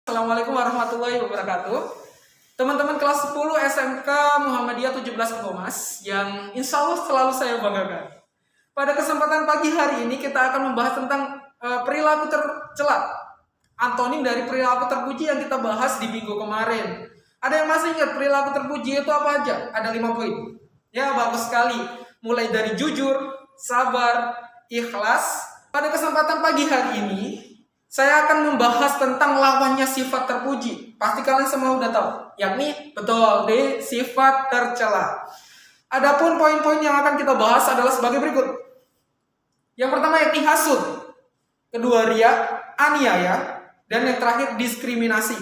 Assalamualaikum warahmatullahi wabarakatuh. Teman-teman kelas 10 SMK Muhammadiyah 17 Kebomas yang insya Allah selalu saya banggakan. Pada kesempatan pagi hari ini kita akan membahas tentang perilaku tercela. Antonim dari perilaku terpuji yang kita bahas di minggu kemarin. Ada yang masih ingat perilaku terpuji itu apa aja? Ada 5 poin. Ya, bagus sekali. Mulai dari jujur, sabar, ikhlas. Pada kesempatan pagi hari ini saya akan membahas tentang lawannya sifat terpuji. Pasti kalian semua udah tahu, yakni betul di sifat tercela. Adapun poin-poin yang akan kita bahas adalah sebagai berikut. Yang pertama yakni hasud, kedua riya, aniaya, dan yang terakhir diskriminasi.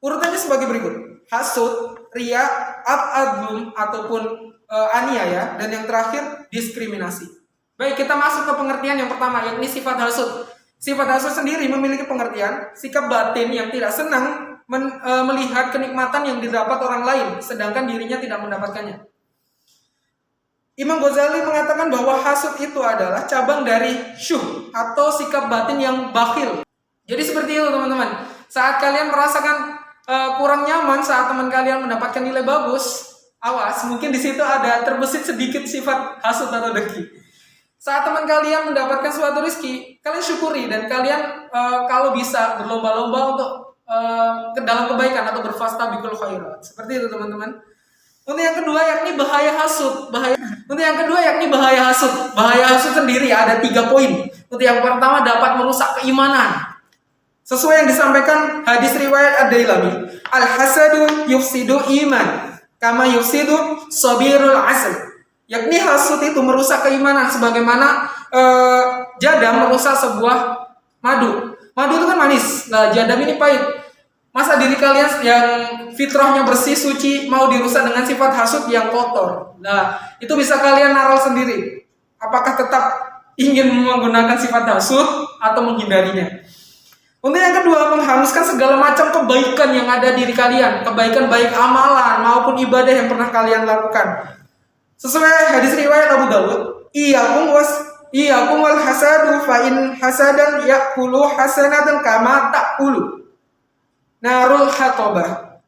Urutannya sebagai berikut: hasud, riya, adlum ataupun aniaya, dan yang terakhir diskriminasi. Baik, kita masuk ke pengertian yang pertama yakni sifat hasud. Sifat hasud sendiri memiliki pengertian sikap batin yang tidak senang melihat kenikmatan yang didapat orang lain, sedangkan dirinya tidak mendapatkannya. Imam Ghazali mengatakan bahwa hasud itu adalah cabang dari syuh atau sikap batin yang bakhil. Jadi seperti itu teman-teman. Saat kalian merasakan kurang nyaman saat teman kalian mendapatkan nilai bagus, awas, mungkin di situ ada terbesit sedikit sifat hasud atau dengki. Saat teman kalian mendapatkan suatu rezeki, kalian syukuri dan kalian kalau bisa berlomba-lomba untuk ke dalam kebaikan atau berfastabiqul khairat. Seperti itu teman-teman. Untuk yang kedua yakni bahaya hasud. Untuk yang kedua yakni bahaya hasud. Bahaya hasud sendiri ada 3 poin. Untuk yang pertama dapat merusak keimanan. Sesuai yang disampaikan hadis riwayat Ad-Dailami, al-hasadu yufsidu iman kama yufsidu sabirul asl. Yakni hasud itu merusak keimanan sebagaimana jadam merusak sebuah madu. Madu itu kan manis. Nah, jadam ini pahit. Masa diri kalian yang fitrahnya bersih, suci mau dirusak dengan sifat hasud yang kotor? Nah, itu bisa kalian naral sendiri. Apakah tetap ingin menggunakan sifat hasud atau menghindarinya? Untuk yang kedua, menghanguskan segala macam kebaikan yang ada diri kalian. Kebaikan baik amalan maupun ibadah yang pernah kalian lakukan. Sesuai hadis riwayat Abu Dawud, iyyakum wal hasadu fa in hasadan ya'kulu hasanatan kama ta'kulu narul hatabah.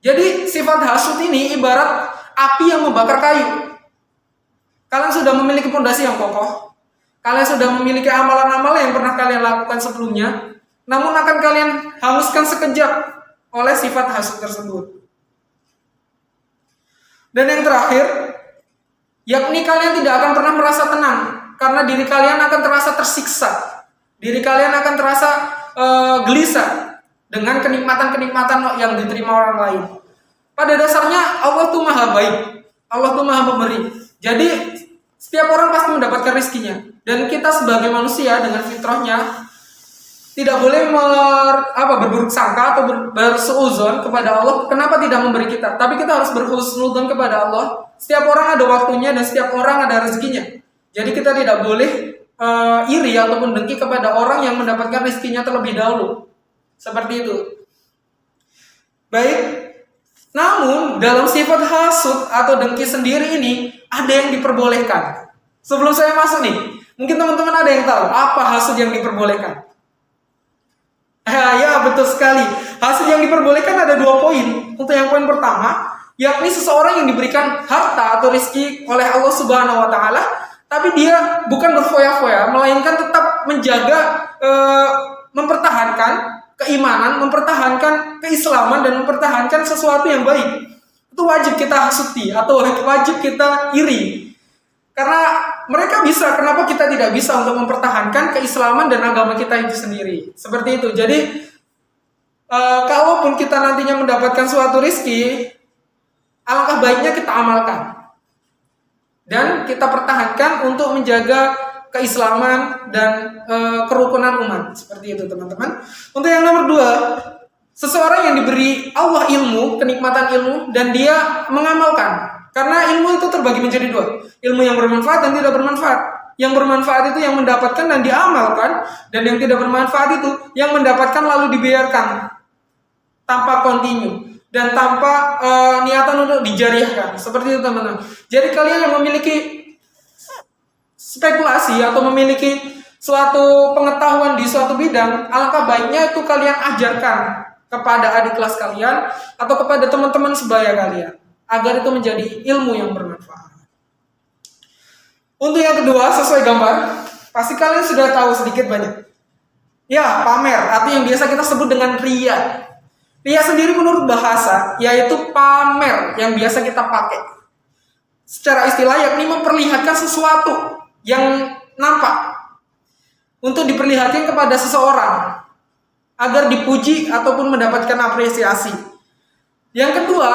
Jadi sifat hasud ini ibarat api yang membakar kayu. Kalian sudah memiliki fondasi yang kokoh. Kalian sudah memiliki amalan-amalan yang pernah kalian lakukan sebelumnya, namun akan kalian hanguskan sekejap oleh sifat hasud tersebut. Dan yang terakhir, yakni kalian tidak akan pernah merasa tenang karena diri kalian akan terasa tersiksa. Diri kalian akan terasa gelisah dengan kenikmatan-kenikmatan yang diterima orang lain. Pada dasarnya Allah tuh maha baik. Allah tuh maha pemberi. Jadi setiap orang pasti mendapatkan rezekinya. Dan kita sebagai manusia dengan fitrahnya tidak boleh berburuk sangka atau bersuuzon kepada Allah. Kenapa tidak memberi kita? Tapi kita harus berhusnudzon kepada Allah. Setiap orang ada waktunya dan setiap orang ada rezekinya. Jadi kita tidak boleh iri ataupun dengki kepada orang yang mendapatkan rezekinya terlebih dahulu. Seperti itu. Baik. Namun dalam sifat hasud atau dengki sendiri ini ada yang diperbolehkan. Sebelum saya masuk nih, mungkin teman-teman ada yang tahu apa hasud yang diperbolehkan. Ya betul sekali. Hasud yang diperbolehkan ada 2 poin. Untuk yang poin pertama, yakni seseorang yang diberikan harta atau rezeki oleh Allah Subhanahu wa taala, tapi dia bukan berfoya-foya, melainkan tetap menjaga mempertahankan keimanan, mempertahankan keislaman dan mempertahankan sesuatu yang baik. Itu wajib kita hasuti atau wajib kita iri. Karena mereka bisa, kenapa kita tidak bisa untuk mempertahankan keislaman dan agama kita itu sendiri? Seperti itu. Jadi kalaupun kita nantinya mendapatkan suatu rezeki, alangkah baiknya kita amalkan dan kita pertahankan untuk menjaga keislaman dan kerukunan umat. Seperti itu teman-teman. Untuk yang nomor 2, seseorang yang diberi Allah ilmu, kenikmatan ilmu, dan dia mengamalkan. Karena ilmu itu terbagi menjadi 2, ilmu yang bermanfaat dan tidak bermanfaat. Yang bermanfaat itu yang mendapatkan dan diamalkan, dan yang tidak bermanfaat itu yang mendapatkan lalu dibiarkan tanpa kontinu dan tanpa niatan untuk dijariahkan. Seperti itu teman-teman. Jadi kalian yang memiliki spekulasi atau memiliki suatu pengetahuan di suatu bidang, alangkah baiknya itu kalian ajarkan kepada adik kelas kalian atau kepada teman-teman sebaya kalian agar itu menjadi ilmu yang bermanfaat. Untuk yang kedua, sesuai gambar, pasti kalian sudah tahu sedikit banyak. Ya, pamer atau yang biasa kita sebut dengan riya. Riya sendiri menurut bahasa yaitu pamer yang biasa kita pakai. Secara istilah yakni memperlihatkan sesuatu yang nampak untuk diperlihatkan kepada seseorang agar dipuji ataupun mendapatkan apresiasi. Yang kedua,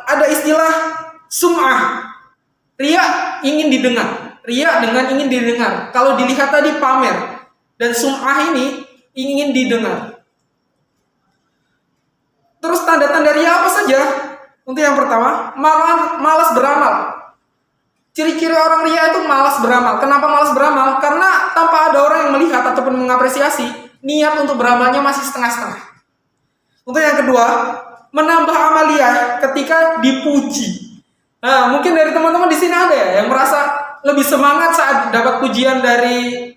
ada istilah sum'ah. Riya ingin didengar. Riya dengan ingin didengar. Kalau dilihat tadi pamer dan sum'ah ini ingin didengar. Terus tanda-tanda riya apa saja? Untuk yang pertama, malas beramal. Ciri-ciri orang riya itu malas beramal. Kenapa malas beramal? Karena tanpa ada orang yang melihat ataupun mengapresiasi, niat untuk beramalnya masih setengah-setengah. Untuk yang kedua, menambah amaliyah ketika dipuji. Nah, mungkin dari teman-teman di sini ada ya yang merasa lebih semangat saat dapat pujian dari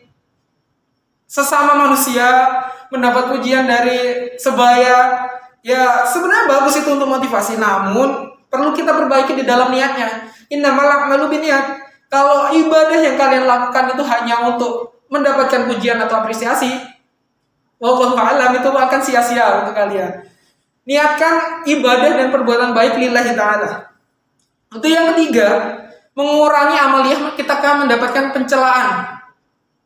sesama manusia, mendapat pujian dari sebaya. Ya, sebenarnya bagus itu untuk motivasi, namun perlu kita perbaiki di dalam niatnya. Innamal a'malu binniyat. Kalau ibadah yang kalian lakukan itu hanya untuk mendapatkan pujian atau apresiasi, wallahu a'lam, itu akan sia-sia untuk kalian. Niatkan ibadah dan perbuatan baik lillahi ta'ala. Untuk yang ketiga, mengurangi amaliyah kita akan mendapatkan pencelaan.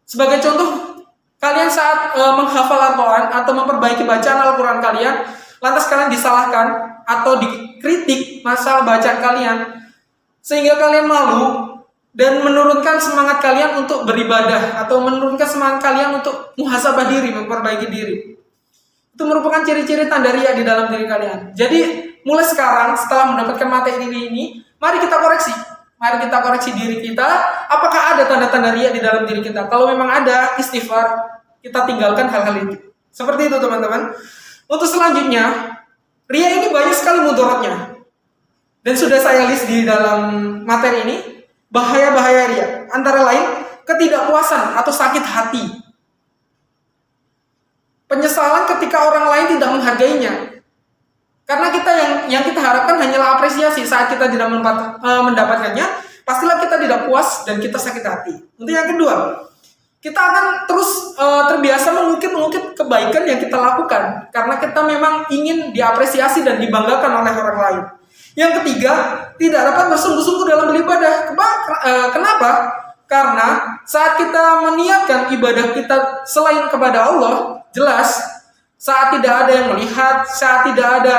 Sebagai contoh, kalian saat menghafal Al-Quran atau memperbaiki bacaan Al-Quran kalian, lantas kalian disalahkan atau dikritik masalah bacaan kalian, sehingga kalian malu dan menurunkan semangat kalian untuk beribadah atau menurunkan semangat kalian untuk muhasabah diri, memperbaiki diri. Itu merupakan ciri-ciri tanda riya di dalam diri kalian. Jadi mulai sekarang setelah mendapatkan materi ini, mari kita koreksi. Mari kita koreksi diri kita. Apakah ada tanda-tanda riya di dalam diri kita? Kalau memang ada, istighfar, kita tinggalkan hal-hal itu. Seperti itu teman-teman. Untuk selanjutnya, riya ini banyak sekali mudaratnya. Dan sudah saya list di dalam materi ini, bahaya-bahaya riya. Antara lain, ketidakpuasan atau sakit hati. Penyesalan ketika orang lain tidak menghargainya. Karena kita yang kita harapkan hanyalah apresiasi. Saat kita tidak mendapatkannya, pastilah kita tidak puas dan kita sakit hati. Untuk yang kedua, kita akan terus terbiasa mengungkit kebaikan yang kita lakukan. Karena kita memang ingin diapresiasi dan dibanggakan oleh orang lain. Yang ketiga, tidak dapat bersungguh-sungguh dalam beribadah. Kenapa? Karena saat kita meniatkan ibadah kita selain kepada Allah, jelas saat tidak ada yang melihat, saat tidak ada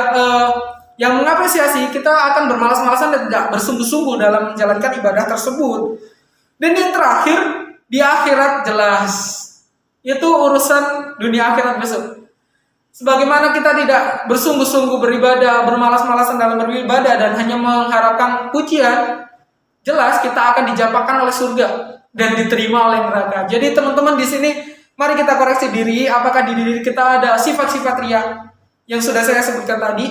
yang mengapresiasi, kita akan bermalas-malasan dan tidak bersungguh-sungguh dalam menjalankan ibadah tersebut. Dan yang terakhir, di akhirat jelas. Itu urusan dunia akhirat besok. Sebagaimana kita tidak bersungguh-sungguh beribadah, bermalas-malasan dalam beribadah dan hanya mengharapkan pujian, jelas kita akan dijampakkan oleh surga dan diterima oleh neraka. Jadi teman-teman di sini, mari kita koreksi diri, apakah di diri kita ada sifat-sifat riya yang sudah saya sebutkan tadi.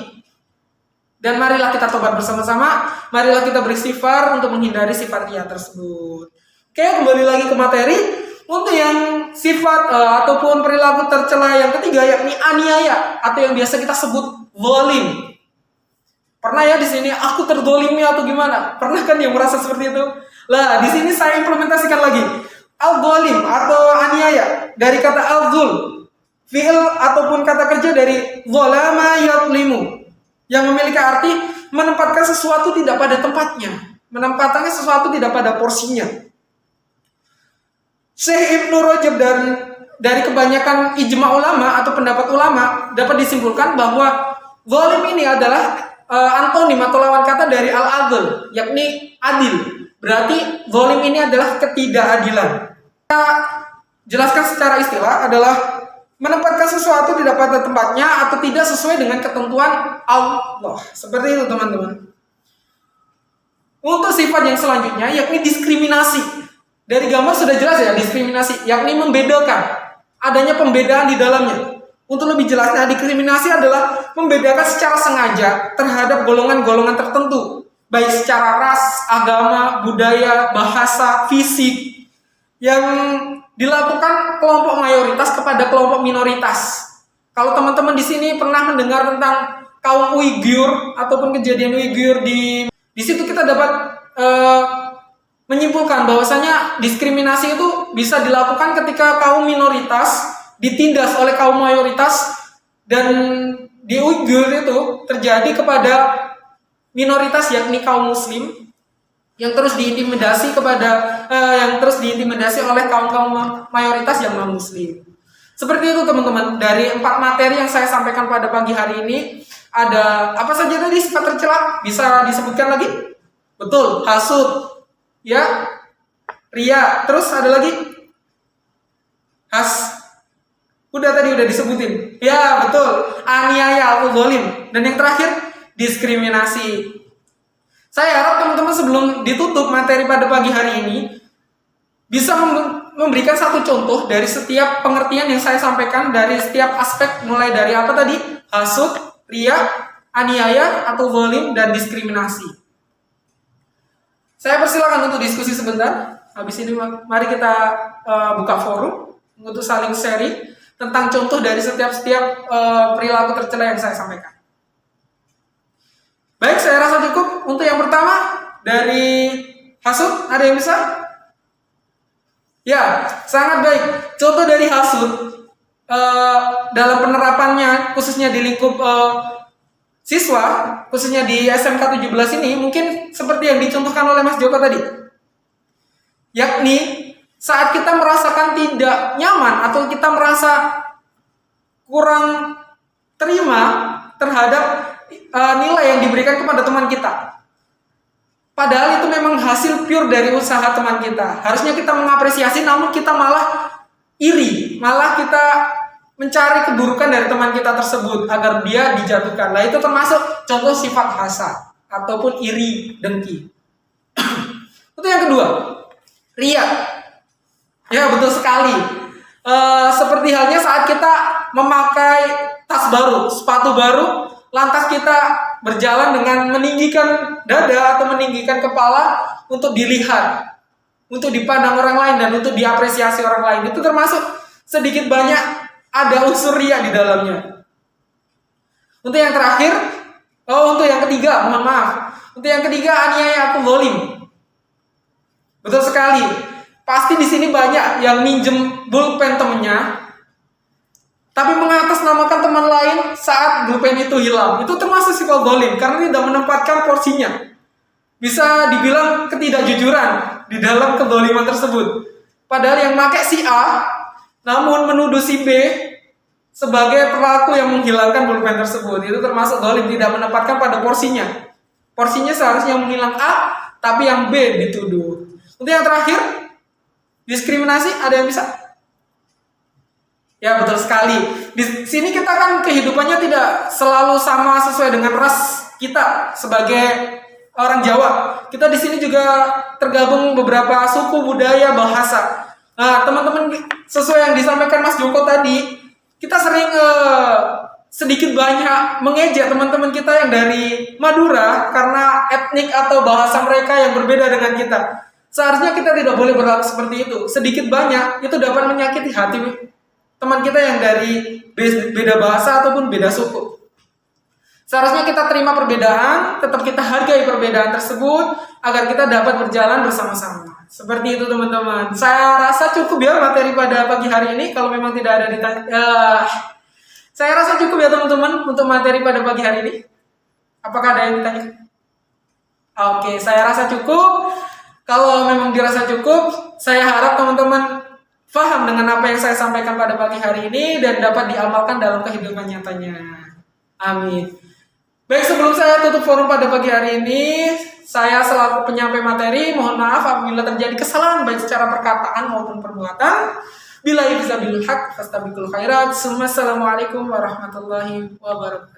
Dan marilah kita tobat bersama-sama, marilah kita beristighfar untuk menghindari sifat riya tersebut. Oke, kembali lagi ke materi. Untuk yang sifat ataupun perilaku tercela yang ketiga, yakni aniaya atau yang biasa kita sebut zalim. Pernah ya di sini aku terdolimi atau gimana? Pernah kan yang merasa seperti itu? Lah, di sini saya implementasikan lagi. Al-zalim atau aniaya dari kata al-zul, fi'il ataupun kata kerja dari zalama yadlimu, yang memiliki arti menempatkan sesuatu tidak pada tempatnya, menempatkan sesuatu tidak pada porsinya. Syekh Ibnu Rajab dan dari kebanyakan ijma ulama atau pendapat ulama dapat disimpulkan bahwa zalim ini adalah antonim atau lawan kata dari al-adl, yakni adil. Berarti zalim ini adalah ketidakadilan. Kita jelaskan secara istilah adalah menempatkan sesuatu tidak pada tempatnya atau tidak sesuai dengan ketentuan Allah. Seperti itu teman-teman. Untuk sifat yang selanjutnya yakni diskriminasi. Dari gambar sudah jelas ya, diskriminasi, yakni membedakan, adanya pembedaan di dalamnya. Untuk lebih jelasnya, diskriminasi adalah membedakan secara sengaja terhadap golongan-golongan tertentu, baik secara ras, agama, budaya, bahasa, fisik, yang dilakukan kelompok mayoritas kepada kelompok minoritas. Kalau teman-teman di sini pernah mendengar tentang kaum Uighur ataupun kejadian Uighur di situ kita dapat menyimpulkan bahwasanya diskriminasi itu bisa dilakukan ketika kaum minoritas ditindas oleh kaum mayoritas, dan di Uighur itu terjadi kepada minoritas yakni kaum muslim yang terus diintimidasi oleh kaum mayoritas yang non muslim. Seperti itu teman-teman, dari 4 materi yang saya sampaikan pada pagi hari ini, ada apa saja tadi sifat tercela? Bisa disebutkan lagi? Betul, hasud, ya, ria, terus ada lagi? Udah disebutin. Ya, betul. Aniaya atau zalim. Dan yang terakhir, diskriminasi. Saya harap teman-teman sebelum ditutup materi pada pagi hari ini bisa memberikan satu contoh dari setiap pengertian yang saya sampaikan, dari setiap aspek, mulai dari apa tadi? Hasud, ria, aniaya atau zalim, dan diskriminasi. Saya persilakan untuk diskusi sebentar. Habis ini mari kita buka forum untuk saling sharing tentang contoh dari setiap perilaku tercela yang saya sampaikan. Baik, saya rasa cukup. Untuk yang pertama, dari hasud, ada yang bisa? Ya, sangat baik. Contoh dari hasud dalam penerapannya, khususnya di lingkup siswa, khususnya di SMK 17 ini, mungkin seperti yang dicontohkan oleh Mas Joko tadi. Yakni saat kita merasakan tidak nyaman atau kita merasa kurang terima terhadap nilai yang diberikan kepada teman kita, padahal itu memang hasil pure dari usaha teman kita, harusnya kita mengapresiasi, namun kita malah iri, malah kita mencari keburukan dari teman kita tersebut agar dia dijatuhkan. Nah, itu termasuk contoh sifat hasad ataupun iri, dengki. Itu yang kedua, ria. Ya, betul sekali. Seperti halnya saat kita memakai tas baru, sepatu baru, lantas kita berjalan dengan meninggikan dada atau meninggikan kepala untuk dilihat, untuk dipandang orang lain, dan untuk diapresiasi orang lain. Itu termasuk sedikit banyak ada unsur ria di dalamnya. Untuk yang terakhir, untuk yang ketiga, mohon maaf. Untuk yang ketiga, aniaya atau zalim. Betul sekali. Pasti di sini banyak yang minjem pulpen temennya, tapi mengatasnamakan teman lain saat pulpen itu hilang. Itu termasuk sifat zalim karena tidak menempatkan porsinya. Bisa dibilang ketidakjujuran di dalam kezaliman tersebut. Padahal yang pakai si A, namun menuduh si B sebagai pelaku yang menghilangkan pulpen tersebut. Itu termasuk zalim, tidak menempatkan pada porsinya. Porsinya seharusnya menghilang A, tapi yang B dituduh. Untuk yang terakhir, diskriminasi, ada yang bisa? Ya, betul sekali. Di sini kita kan kehidupannya tidak selalu sama sesuai dengan ras kita sebagai orang Jawa. Kita di sini juga tergabung beberapa suku, budaya, bahasa. Nah, teman-teman, sesuai yang disampaikan Mas Joko tadi, kita sering sedikit banyak mengejek teman-teman kita yang dari Madura karena etnik atau bahasa mereka yang berbeda dengan kita. Seharusnya kita tidak boleh berlaku seperti itu. Sedikit banyak itu dapat menyakiti hati teman kita yang dari beda bahasa ataupun beda suku. Seharusnya kita terima perbedaan, tetap kita hargai perbedaan tersebut agar kita dapat berjalan bersama-sama. Seperti itu teman-teman. Saya rasa cukup ya materi pada pagi hari ini. Kalau memang tidak ada saya rasa cukup ya teman-teman untuk materi pada pagi hari ini. Apakah ada yang ditanya? Oke, saya rasa cukup. Kalau memang dirasa cukup, saya harap teman-teman paham dengan apa yang saya sampaikan pada pagi hari ini dan dapat diamalkan dalam kehidupan nyatanya. Amin. Baik, sebelum saya tutup forum pada pagi hari ini, saya selaku penyampai materi, mohon maaf apabila terjadi kesalahan baik secara perkataan maupun perbuatan. Billahi taufiq wal hidayah, fastabiqul khairat. Assalamualaikum warahmatullahi wabarakatuh.